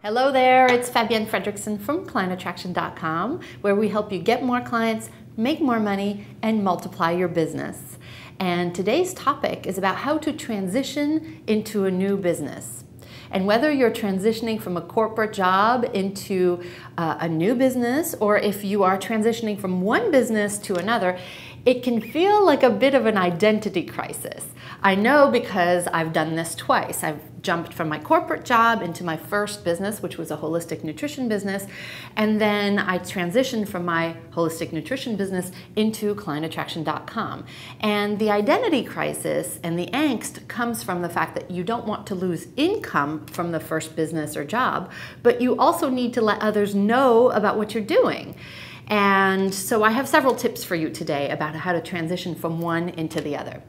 Hello there, it's Fabienne from clientattraction.com, where we help you get more clients, make more money, and multiply your business. And today's topic is about how to transition into a new business. And whether you're transitioning from a corporate job into a new business, or if you are transitioning from one business to another, it can feel like a bit of an identity crisis. I know because I've done this twice. I've jumped from my corporate job into my first business, which was a holistic nutrition business, and then I transitioned from my holistic nutrition business into clientattraction.com. And the identity crisis and the angst comes from the fact that you don't want to lose income from the first business or job, but you also need to let others know about what you're doing. And so I have several tips for you today about how to transition from one into the other.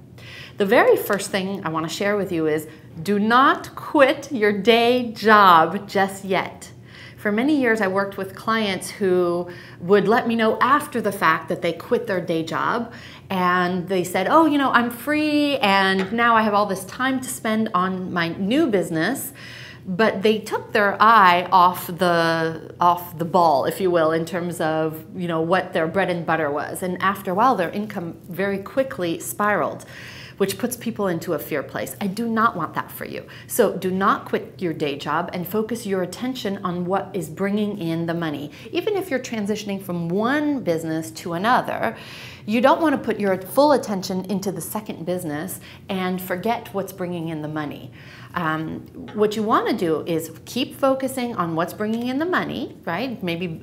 The very first thing I want to share with you is do not quit your day job just yet. For many years, I worked with clients who would let me know after the fact that they quit their day job, and they said, oh, you know, I'm free and now I have all this time to spend on my new business. But they took their eye off the ball, if you will, in terms of, you know, what their bread and butter was. And after a while, their income very quickly spiraled, which puts people into a fear place. I do not want that for you. So do not quit your day job and focus your attention on what is bringing in the money. Even if you're transitioning from one business to another, you don't want to put your full attention into the second business and forget what's bringing in the money. What you want to do is keep focusing on what's bringing in the money, right? Maybe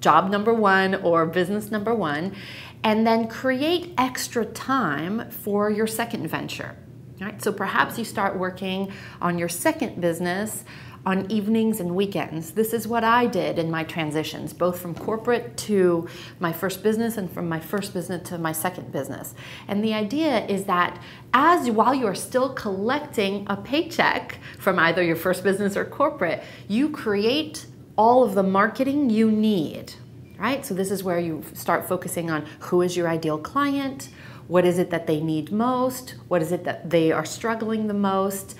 job number one or business number one, and then create extra time for your second venture, right? So perhaps you start working on your second business on evenings and weekends. This is what I did in my transitions, both from corporate to my first business and from my first business to my second business. And the idea is that while you are still collecting a paycheck from either your first business or corporate, you create all of the marketing you need, right? So this is where you start focusing on who is your ideal client, what is it that they need most, what is it that they are struggling the most,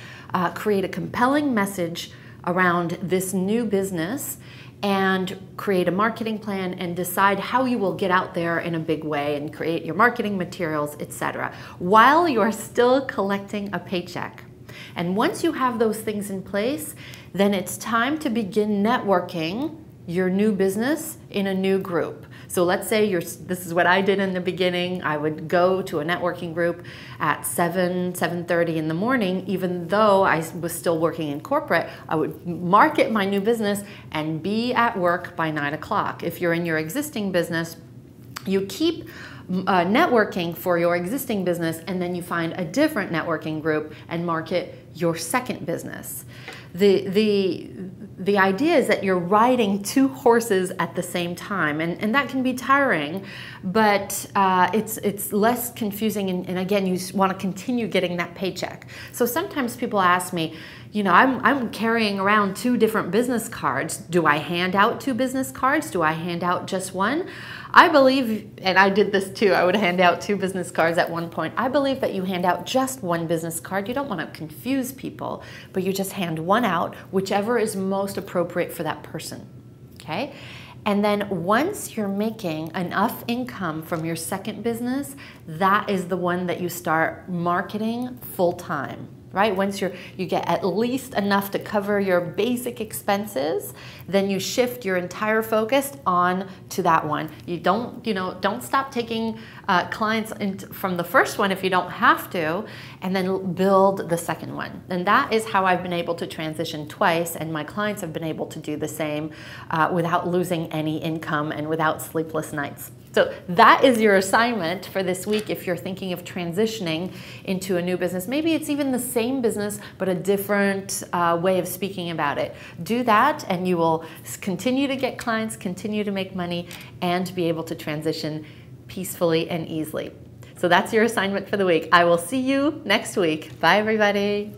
create a compelling message around this new business, and create a marketing plan and decide how you will get out there in a big way and create your marketing materials, etc., while you are still collecting a paycheck. And once you have those things in place, then it's time to begin networking your new business in a new group. So let's say this is what I did in the beginning. I would go to a networking group at 7:30 in the morning, even though I was still working in corporate. I would market my new business and be at work by 9 o'clock. If you're in your existing business, you keep networking for your existing business, and then you find a different networking group and market your second business. The idea is that you're riding two horses at the same time, and that can be tiring, but it's less confusing, and again, you want to continue getting that paycheck. So sometimes people ask me, you know, I'm carrying around two different business cards. Do I hand out two business cards? Do I hand out just one? I believe, and I did this too, I would hand out two business cards at one point. I believe that you hand out just one business card. You don't want to confuse people, but you just hand one out, whichever is most appropriate for that person, okay? And then once you're making enough income from your second business, that is the one that you start marketing full time. Right? Once you get at least enough to cover your basic expenses, then you shift your entire focus on to that one. You don't stop taking clients from the first one if you don't have to, and then build the second one. And that is how I've been able to transition twice, and my clients have been able to do the same without losing any income and without sleepless nights. So that is your assignment for this week if you're thinking of transitioning into a new business. Maybe it's even the same business, but a different way of speaking about it. Do that and you will continue to get clients, continue to make money, and be able to transition peacefully and easily. So that's your assignment for the week. I will see you next week. Bye, everybody.